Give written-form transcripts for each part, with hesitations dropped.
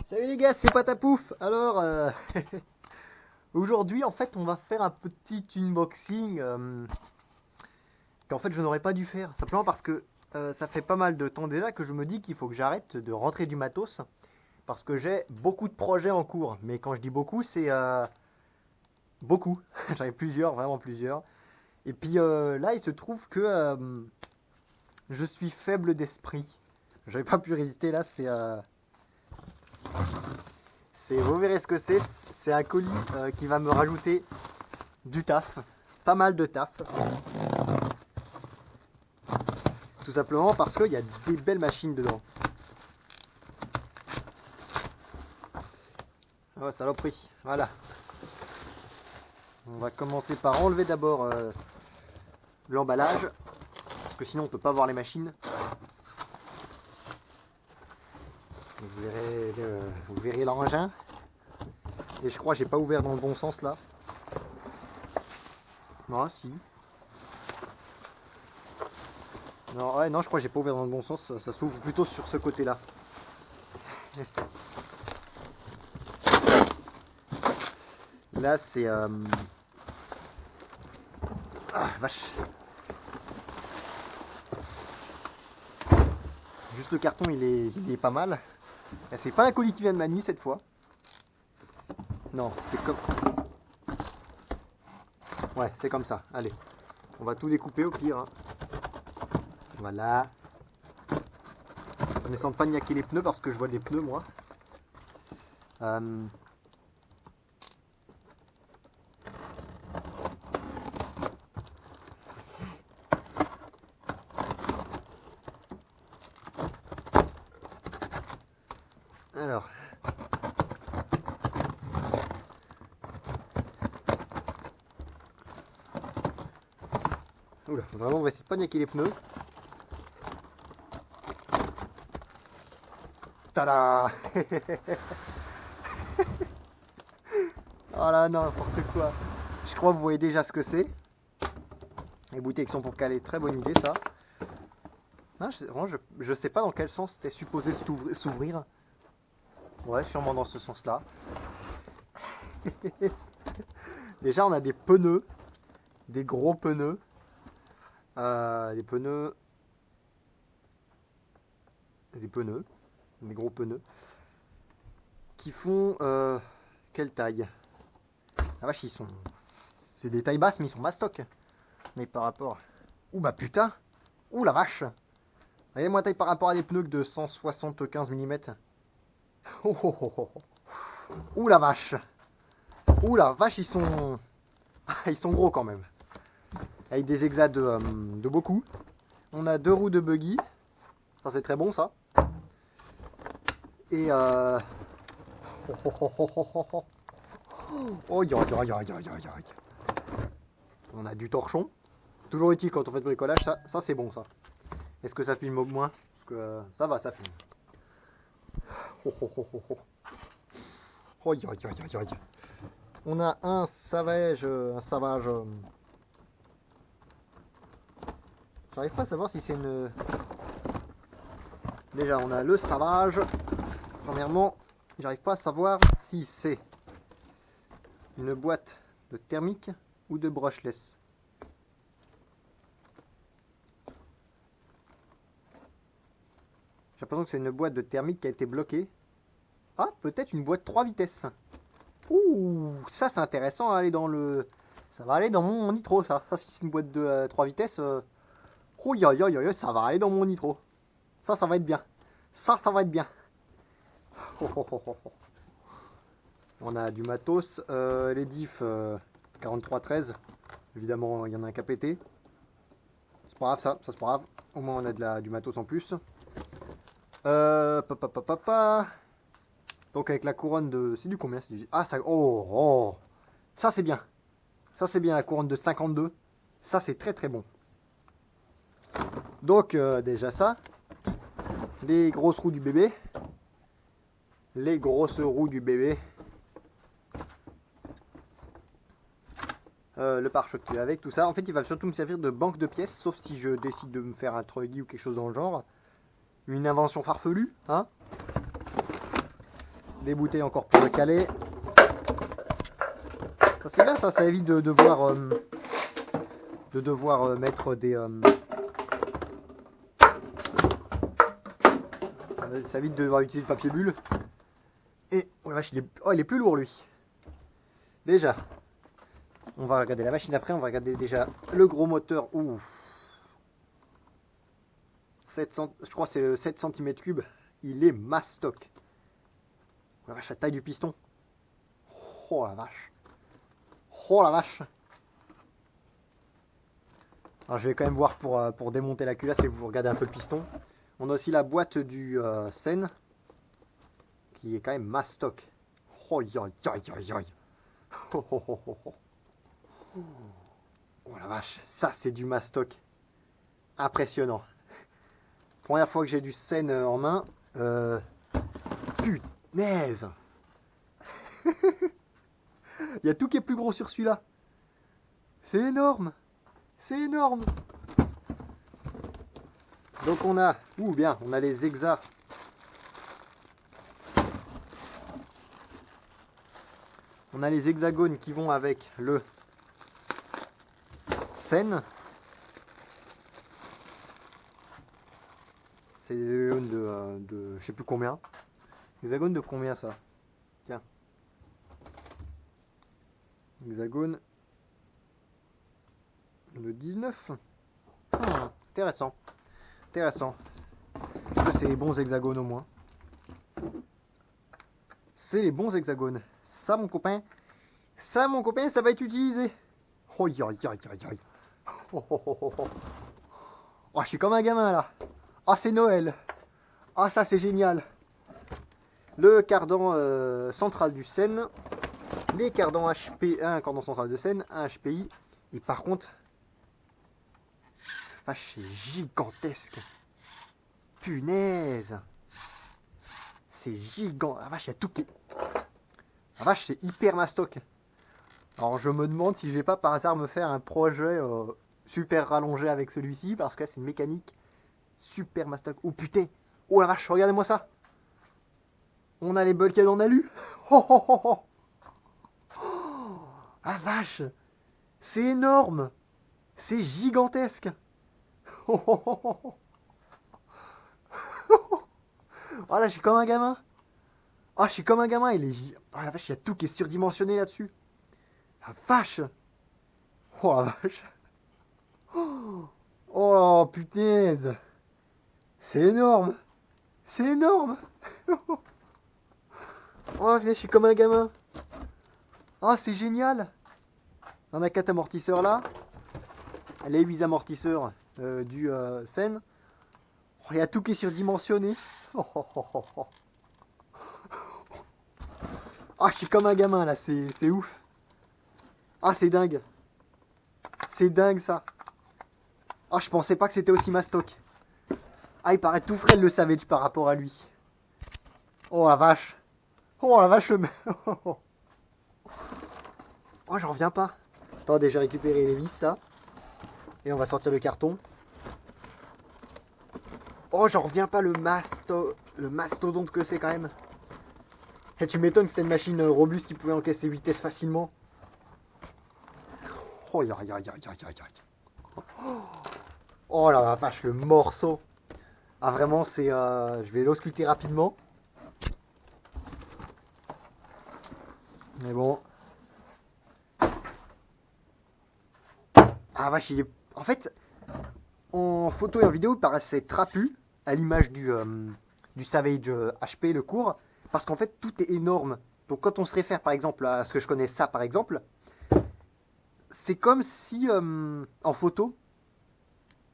Salut les gars, c'est Patapouf. Alors, aujourd'hui, en fait, on va faire un petit unboxing qu'en fait je n'aurais pas dû faire. Simplement parce que ça fait pas mal de temps déjà que je me dis qu'il faut que j'arrête de rentrer du matos. Parce que j'ai beaucoup de projets en cours. Mais quand je dis beaucoup, c'est beaucoup. J'en ai plusieurs, vraiment plusieurs. Et puis là, il se trouve que je suis faible d'esprit. J'avais pas pu résister là, vous verrez ce que c'est. C'est un colis qui va me rajouter du taf, pas mal de taf. Tout simplement parce qu'il y a des belles machines dedans. Oh saloperie, voilà. On va commencer par enlever d'abord l'emballage, parce que sinon on peut pas voir les machines. Vous verrez l'engin. Et je crois que j'ai pas ouvert dans le bon sens là. Non, si. Non, ouais, non, je crois que j'ai pas ouvert dans le bon sens. Ça s'ouvre plutôt sur ce côté-là. Là, c'est... Ah, vache. Juste le carton, il est pas mal. C'est pas un colis qui vient de Manille cette fois. Non, c'est comme... Ouais, c'est comme ça. Allez, on va tout découper au pire. Hein. Voilà. En essayant de pas niaquer les pneus parce que je vois des pneus moi. Euh... Alors. Oula, vraiment on va essayer de pas niaquer les pneus. Tada. Oh là, n'importe quoi. Je crois que vous voyez déjà ce que c'est. Les bouteilles qui sont pour caler, très bonne idée ça. Ah, je sais pas dans quel sens c'était supposé s'ouvrir. Ouais, sûrement dans ce sens-là. Déjà, on a des pneus, des gros pneus. Des pneus. Des gros pneus. Qui font quelle taille? Ah vache, ils sont. C'est des tailles basses, mais ils sont mastoc. Mais par rapport. Ouh bah putain! Ouh la vache! Regardez-moi taille par rapport à des pneus de 175 mm. Oh, oh, oh, oh. Ouh la vache! Ouh la vache, ils sont. Ils sont gros quand même. Avec des exas de beaucoup. On a deux roues de buggy. Ça c'est très bon ça. Et Oh, oh, oh, oh, oh, oh. Oh, on a du torchon. Toujours utile quand on fait le bricolage, ça c'est bon ça. Est-ce que ça filme au moins? Parce que ça va, ça filme. Oh, oh, oh, oh, oh. Oh, on a un savage. J'arrive pas à savoir si c'est une. Déjà, on a le savage. Premièrement, j'arrive pas à savoir si c'est une boîte de thermique ou de brushless. J'ai l'impression que c'est une boîte de thermique qui a été bloquée. Ah, peut-être une boîte 3 vitesses. Ouh, ça c'est intéressant à aller dans le... Ça va aller dans mon nitro ça. Ça si c'est une boîte de 3 vitesses... Oh, ça va aller dans mon nitro. Ça va être bien. Ça va être bien. Oh, oh, oh, oh. On a du matos. Les diffs 4313. Évidemment, il y en a un qui a pété. C'est pas grave ça c'est pas grave. Au moins on a du matos en plus. Papa. Donc avec la couronne de... C'est du combien? Ah, ça... Oh, oh. Ça c'est bien. Ça c'est bien la couronne de 52. Ça c'est très très bon. Donc déjà ça. Les grosses roues du bébé. Les grosses roues du bébé. Le pare-choc qui va avec, tout ça. En fait, il va surtout me servir de banque de pièces, sauf si je décide de me faire un truggy ou quelque chose dans le genre. Une invention farfelue, hein. des bouteilles encore pour le caler. Ça c'est bien, ça évite de devoir mettre des... ça évite de devoir utiliser le papier bulle. Et oh la vache, il est plus lourd lui. Déjà, on va regarder la machine après, on va regarder déjà le gros moteur. Ouh. 700, je crois que c'est le 7 cm3. Il est mastoc. Oh la vache, la taille du piston. Oh la vache. Oh la vache. Alors je vais quand même voir pour démonter la culasse et vous regardez un peu le piston. On a aussi la boîte du Sen qui est quand même mastoc. Oh ya ya ya ya. Oh, oh, oh, oh, oh. Oh la vache, ça c'est du mastoc. Impressionnant. Première fois que j'ai du Sen en main. Punaise. Il y a tout qui est plus gros sur celui-là. C'est énorme. C'est énorme. Donc on a, on a les hexas. On a les hexagones qui vont avec le Sen. C'est des hexagones de je sais plus combien. Hexagone de combien ça? Tiens. Hexagone de 19. Ah, intéressant. Intéressant. C'est les bons hexagones au moins. C'est les bons hexagones. Ça mon copain, ça va être utilisé. Oh, aïe, aïe, aïe, aïe. Oh, oh, oh, oh. Oh, je suis comme un gamin là. Ah, c'est Noël. Ah, ça c'est génial. Le cardan central du Sen. Les cardans HP, un cordon central de Sen, un HPI. Et par contre, vache, c'est gigantesque. Punaise. C'est gigant. La vache, il y a tout qui... La vache, c'est hyper mastoc. Alors je me demande si je vais pas par hasard me faire un projet super rallongé avec celui-ci. Parce que là, c'est une mécanique super mastoc. Oh putain. Oh la vache, regardez-moi ça. On a les bulkheads en alu. Oh, oh, oh, oh. Oh, la vache. C'est énorme. C'est gigantesque. Oh, oh, oh, oh. Oh là, je suis comme un gamin. Oh, je suis comme un gamin. Oh la vache, il y a tout qui est surdimensionné là-dessus. La vache. Oh la vache. Oh punaise. C'est énorme. C'est énorme. Oh, je suis comme un gamin. Oh, c'est génial. On a 4 amortisseurs là. Les 8 amortisseurs du Sen. Oh, il y a tout qui est surdimensionné. Oh, oh, oh, oh, oh. Oh, je suis comme un gamin là, c'est ouf. Ah, c'est dingue. C'est dingue ça. Oh, je pensais pas que c'était aussi mastoc. Ah, il paraît tout frais le Savage par rapport à lui. Oh la vache. Oh la vache. Oh, j'en reviens pas. Attendez, j'ai récupéré les vis, ça. Et on va sortir le carton. Oh, j'en reviens pas, le mastodonte que c'est quand même. Et tu m'étonnes que c'était une machine robuste qui pouvait encaisser vitesse facilement. Oh, aïe, aïe, aïe, aïe, aïe, aïe. Oh la vache, le morceau. Ah, vraiment, c'est... je vais l'ausculter rapidement. Mais bon. Ah vache, il est... En fait, en photo et en vidéo, il paraissait trapu, à l'image du Savage HP, le court, parce qu'en fait, tout est énorme. Donc quand on se réfère, par exemple, à ce que je connais ça, par exemple, c'est comme si, en photo,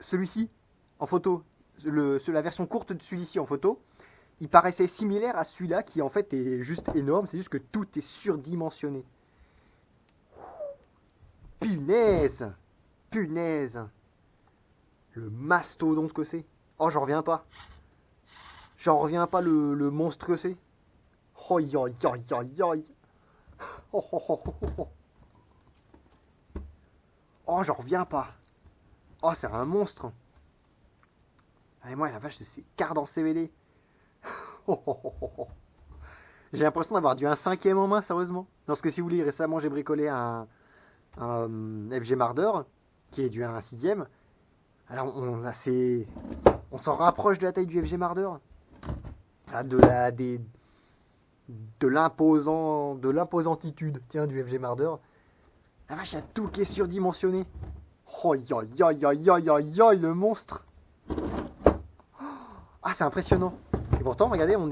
celui-ci, en photo, la version courte de celui-ci en photo, il paraissait similaire à celui-là, qui en fait est juste énorme, c'est juste que tout est surdimensionné. Punaise! Punaise! Le mastodonte que c'est. Oh, j'en reviens pas. J'en reviens pas le monstre que c'est. Oh, aïe, aïe, aïe, aïe. Oh, oh, oh, oh, oh. Oh, j'en reviens pas. Oh, c'est un monstre. Allez, moi, la vache de ces cartes en CVD. Oh, oh, oh, oh. J'ai l'impression d'avoir du 1/5 en main, sérieusement. Parce que si vous voulez, récemment j'ai bricolé un FG Marder qui est du 1/6. Alors on s'en rapproche de la taille du FG Marder. Ah, de l'imposantitude, tiens, du FG Marder. La vache, il y a tout qui est surdimensionné. Oh, ya, ya, ya, ya, ya, ya, le monstre. Ah, c'est impressionnant. Et pourtant, regardez, en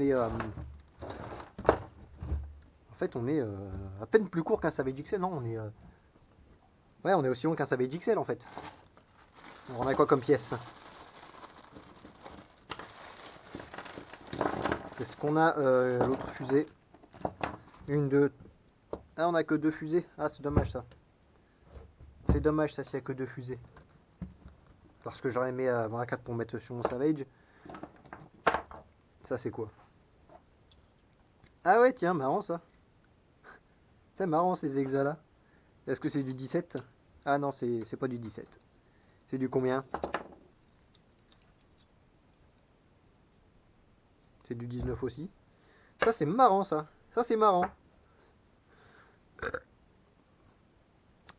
fait, on est à peine plus court qu'un Savage XL, non? Ouais, on est aussi long qu'un Savage XL, en fait. Alors, on a quoi comme pièce? C'est ce qu'on a, l'autre fusée. Une, deux. Ah, on a que 2 fusées. Ah, c'est dommage, ça. C'est dommage, ça, s'il n'y a que 2 fusées. Parce que j'aurais aimé avoir un 4 pour mettre sur mon Savage. Ça, c'est quoi? Ah ouais, tiens, marrant, ça. C'est marrant, ces hexas-là. Est-ce que c'est du 17? Ah non, c'est pas du 17. C'est du combien? C'est du 19 aussi. Ça, c'est marrant, ça. Ça, c'est marrant.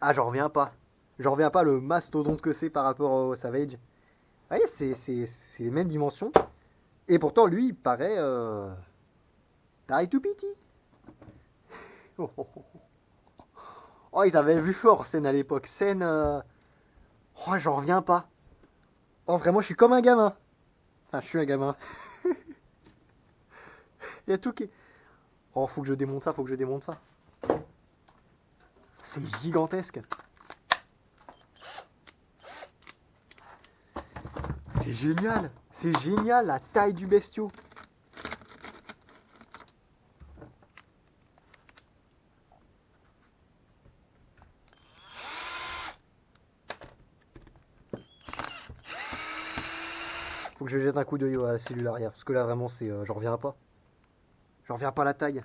Ah, j'en reviens pas. J'en reviens pas le mastodonte que c'est par rapport au Savage. Ah, ouais, c'est les mêmes dimensions. Et pourtant, lui, il paraît taille tout petit. Oh, oh, oh. Oh, ils avaient vu fort scène à l'époque. Scène. Oh, j'en reviens pas. Oh, vraiment, je suis comme un gamin. Enfin, je suis un gamin. Il y a tout qui. Oh, faut que je démonte ça, faut que je démonte ça. C'est gigantesque. C'est génial. C'est génial la taille du bestiau. Faut que je jette un coup d'œil à la cellule arrière. Parce que là, vraiment, c'est. J'en reviens pas. J'en reviens pas à la taille.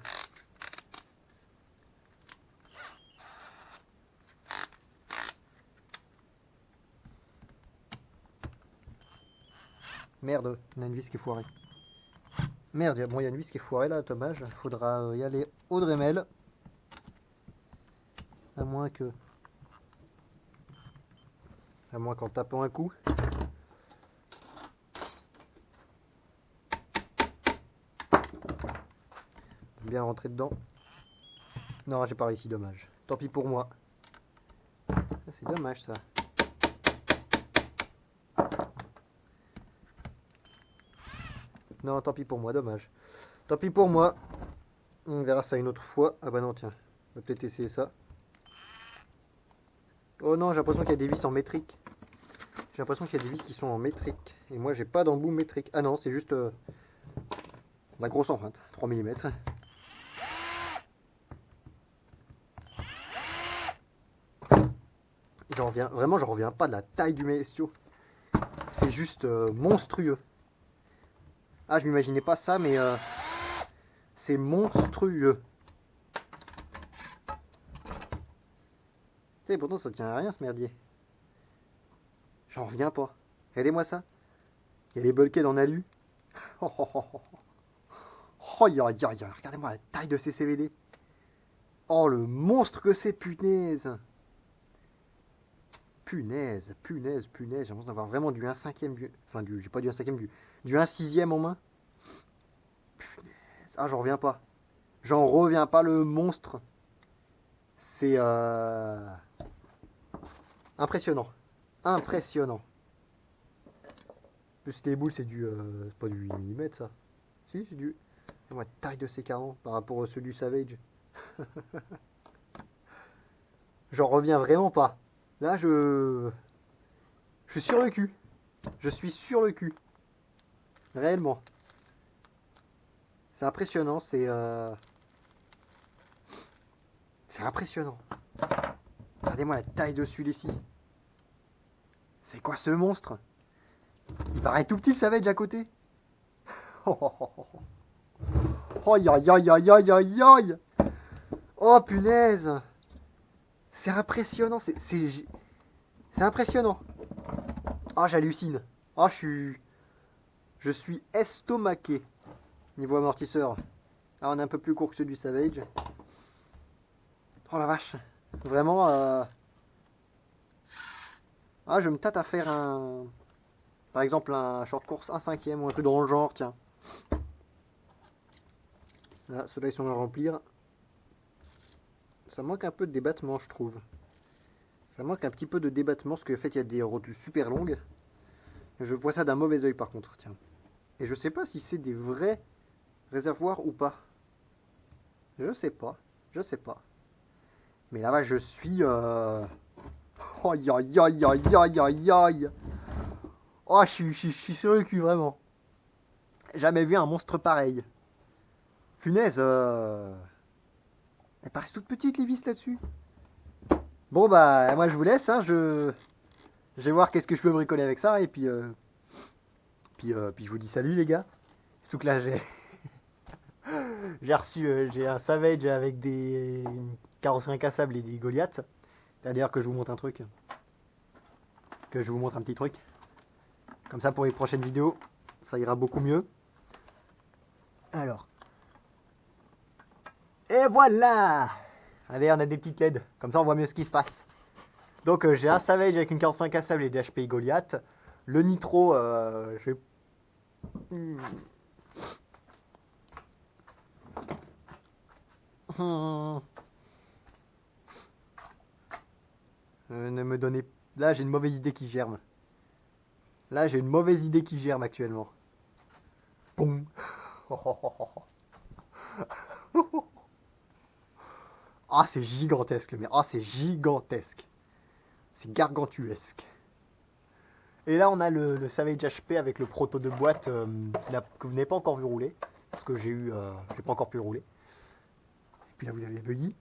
Merde, il y a une vis qui est foirée. Merde, bon, il y a une vis qui est foirée là, dommage. Faudra y aller au Dremel. À moins que. À moins qu'en tapant un coup. Bien rentrer dedans. Non, j'ai pas réussi, dommage. Tant pis pour moi. C'est dommage ça. Non, tant pis pour moi, dommage. Tant pis pour moi. On verra ça une autre fois. Ah bah non, tiens. On va peut-être essayer ça. Oh non, j'ai l'impression qu'il y a des vis en métrique. J'ai l'impression qu'il y a des vis qui sont en métrique. Et moi, j'ai pas d'embout métrique. Ah non, c'est juste la grosse empreinte. 3 mm. J'en reviens, vraiment, j'en reviens pas de la taille du bestiau. C'est juste monstrueux. Ah, je m'imaginais pas ça, mais c'est monstrueux. Tu sais, pourtant, ça tient à rien, ce merdier. J'en reviens pas. Regardez-moi ça. Il y a les bulkheads en alu. Oh, oh, oh, oh. Oh, regardez-moi la taille de ces CVD. Oh, le monstre que c'est, punaise. Punaise, punaise, punaise. J'ai l'impression d'avoir vraiment du 1/5. Enfin, j'ai pas du 1/5, du 1/6 en main. Punaise. Ah, j'en reviens pas. J'en reviens pas, le monstre. C'est impressionnant. Impressionnant. Plus les boules, c'est pas du 8 mm ça. Si, c'est du. La taille de ces carans par rapport à ceux du Savage. J'en reviens vraiment pas. Là, je suis sur le cul. Je suis sur le cul. Réellement. C'est impressionnant, c'est impressionnant. Regardez-moi la taille de celui-ci. C'est quoi ce monstre? Il paraît tout petit le Savage à côté. Oh, oh, oh, oh. Oh, aïe, aïe, aïe, aïe, aïe, aïe, aïe. Oh, punaise. C'est impressionnant, c'est impressionnant. Oh, j'hallucine. Oh, je suis estomaqué. Niveau amortisseur. Ah, on est un peu plus court que ceux du Savage. Oh la vache. Vraiment, ah, je me tâte à faire un... Par exemple, un short course 1/5 ou un truc dans le genre, tiens. Là, ceux-là, ils sont à remplir. Ça manque un peu de débattement, je trouve. Ça manque un petit peu de débattement, parce qu'en fait, il y a des routes super longues. Je vois ça d'un mauvais oeil, par contre, tiens. Et je sais pas si c'est des vrais réservoirs ou pas. Je sais pas. Je sais pas. Mais là-bas, je suis... Aïe, aïe, aïe, aïe, aïe, aïe, aïe. Oh, je suis sur le cul, vraiment. Jamais vu un monstre pareil. Punaise, elles paraissent toutes petites, les vis, là-dessus. Bon, bah, moi, je vous laisse, hein. Je vais voir qu'est-ce que je peux bricoler avec ça. Et puis je vous dis salut, les gars. Surtout que là, j'ai reçu... j'ai un Savage avec des carrosseries incassables et des Goliaths. C'est-à-dire que je vous montre un truc. Que je vous montre un petit truc. Comme ça, pour les prochaines vidéos, ça ira beaucoup mieux. Alors. Et voilà. Allez, on a des petites LED. Comme ça, on voit mieux ce qui se passe. Donc, j'ai un Savage avec une 45 à sable et des HPI Goliath. Le Nitro, j'ai... ne me donnez... Là, j'ai une mauvaise idée qui germe. Là, j'ai une mauvaise idée qui germe actuellement. Boum. Ah, c'est gigantesque, mais ah, c'est gigantesque. C'est gargantuesque. Et là, on a le Savage HP avec le proto de boîte que vous n'avez pas encore vu rouler. Parce que j'ai pas encore pu le rouler. Et puis là, vous avez les buggy.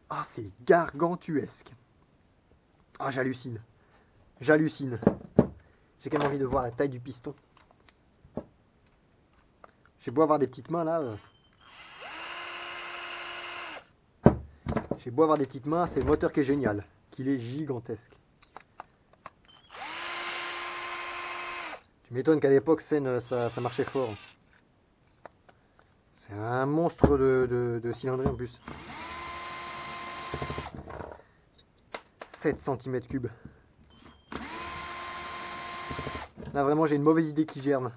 Ah, c'est gargantuesque. Ah, j'hallucine. J'hallucine. J'ai quand même envie de voir la taille du piston. J'ai beau avoir des petites mains là. J'ai beau avoir des petites mains, c'est le moteur qui est génial. Qu'il est gigantesque. Tu m'étonnes qu'à l'époque, ça marchait fort. C'est un monstre de cylindrée en plus. 7 cm3. Là, vraiment, j'ai une mauvaise idée qui germe.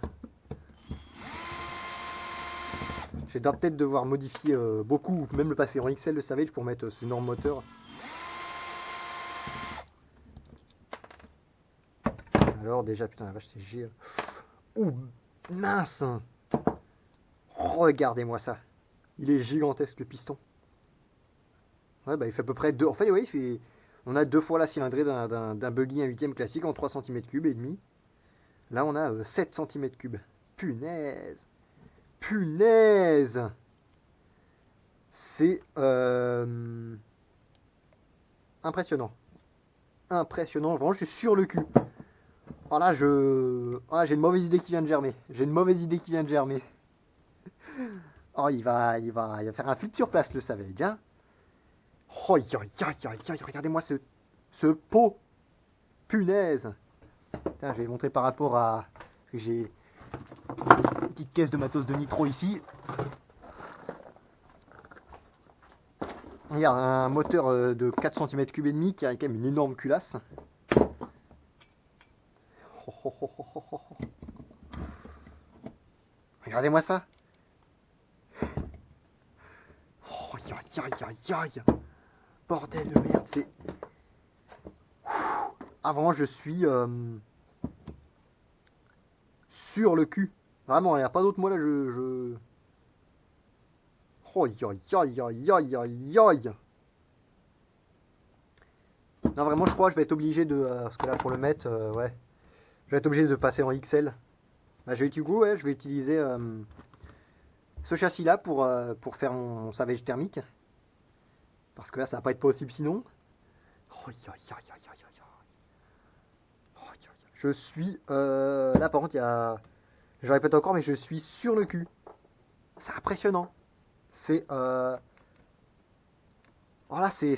Je vais peut-être devoir modifier beaucoup, ou même le passer en XL le Savage pour mettre ce énorme moteur. Alors déjà, putain la vache, c'est G. Ouh, mince. Regardez-moi ça. Il est gigantesque le piston. Ouais, bah il fait à peu près deux. En fait, oui, on a deux fois la cylindrée d'un buggy 1/8 classique en 3 cm3 et demi. Là, on a 7 cm3. Punaise. Punaise. C'est impressionnant. Impressionnant. Vraiment, je suis sur le cul. Oh là, j'ai une mauvaise idée qui vient de germer. J'ai une mauvaise idée qui vient de germer. Oh, il va faire un flip sur place, le Savage, hein. Oh, regardez-moi ce pot. Punaise. Putain, je vais montrer par rapport à... J'ai une petite caisse de matos de nitro ici. Regarde, un moteur de 4 cm3 et demi qui a quand même une énorme culasse. Regardez-moi ça. Oh, bordel de merde, c'est... Ah, vraiment, je suis sur le cul. Vraiment, il n'y a pas d'autre mot là, Oh, Non, vraiment, je crois que je vais être obligé de... parce que là, pour le mettre, ouais. Je vais être obligé de passer en XL. Bah, du coup, ouais, je vais utiliser ce châssis-là pour faire mon Savage thermique. Parce que là, ça va pas être possible sinon. Je suis... là, par contre, il y a... Je répète encore, mais je suis sur le cul. C'est impressionnant. C'est... Voilà, c'est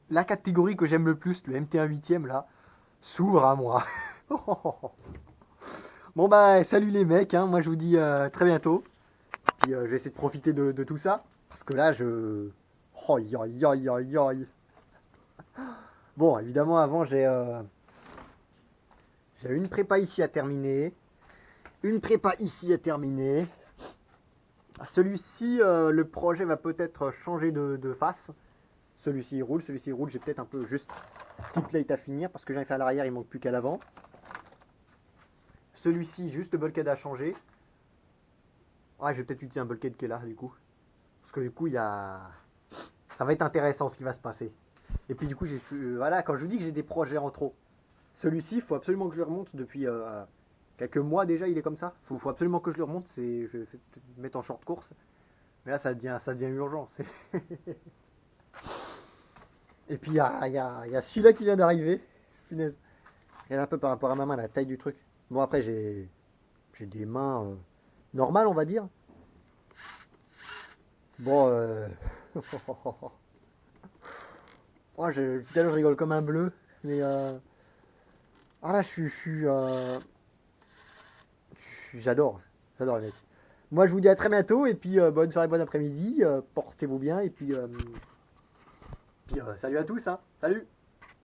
la catégorie que j'aime le plus, le MT1 8ème, là, s'ouvre à moi. Bon bah salut les mecs, hein. Moi je vous dis très bientôt. Puis je vais essayer de profiter de tout ça. Parce que là je... Aïe aïe aïe aïe aïe. Bon évidemment avant j'ai une prépa ici à terminer. Une prépa ici à terminer. Celui-ci, le projet va peut-être changer de face. Celui-ci il roule, j'ai peut-être un peu juste skip plate à finir parce que j'en ai fait à l'arrière, il manque plus qu'à l'avant. Celui-ci, juste le bulkhead à changer. Ouais, je vais peut-être utiliser un bulkhead qui est là du coup. Parce que du coup, il y a... ça va être intéressant ce qui va se passer. Et puis du coup, voilà, quand je vous dis que j'ai des projets en trop, celui-ci, il faut absolument que je le remonte depuis quelques mois déjà, il est comme ça. Faut absolument que je le remonte, je vais le mettre en short course. Mais là, ça devient urgent. Et puis il y a celui-là qui vient d'arriver. Punaise. Regarde un peu par rapport à ma main, la taille du truc. Bon, après, j'ai des mains normales, on va dire. Bon, oh, tout à l'heure, je rigole comme un bleu. Mais ah là, j'adore. J'adore les mecs. Moi, je vous dis à très bientôt. Et puis, bonne soirée, bon après-midi. Portez-vous bien. Et puis, salut à tous. Hein. Salut.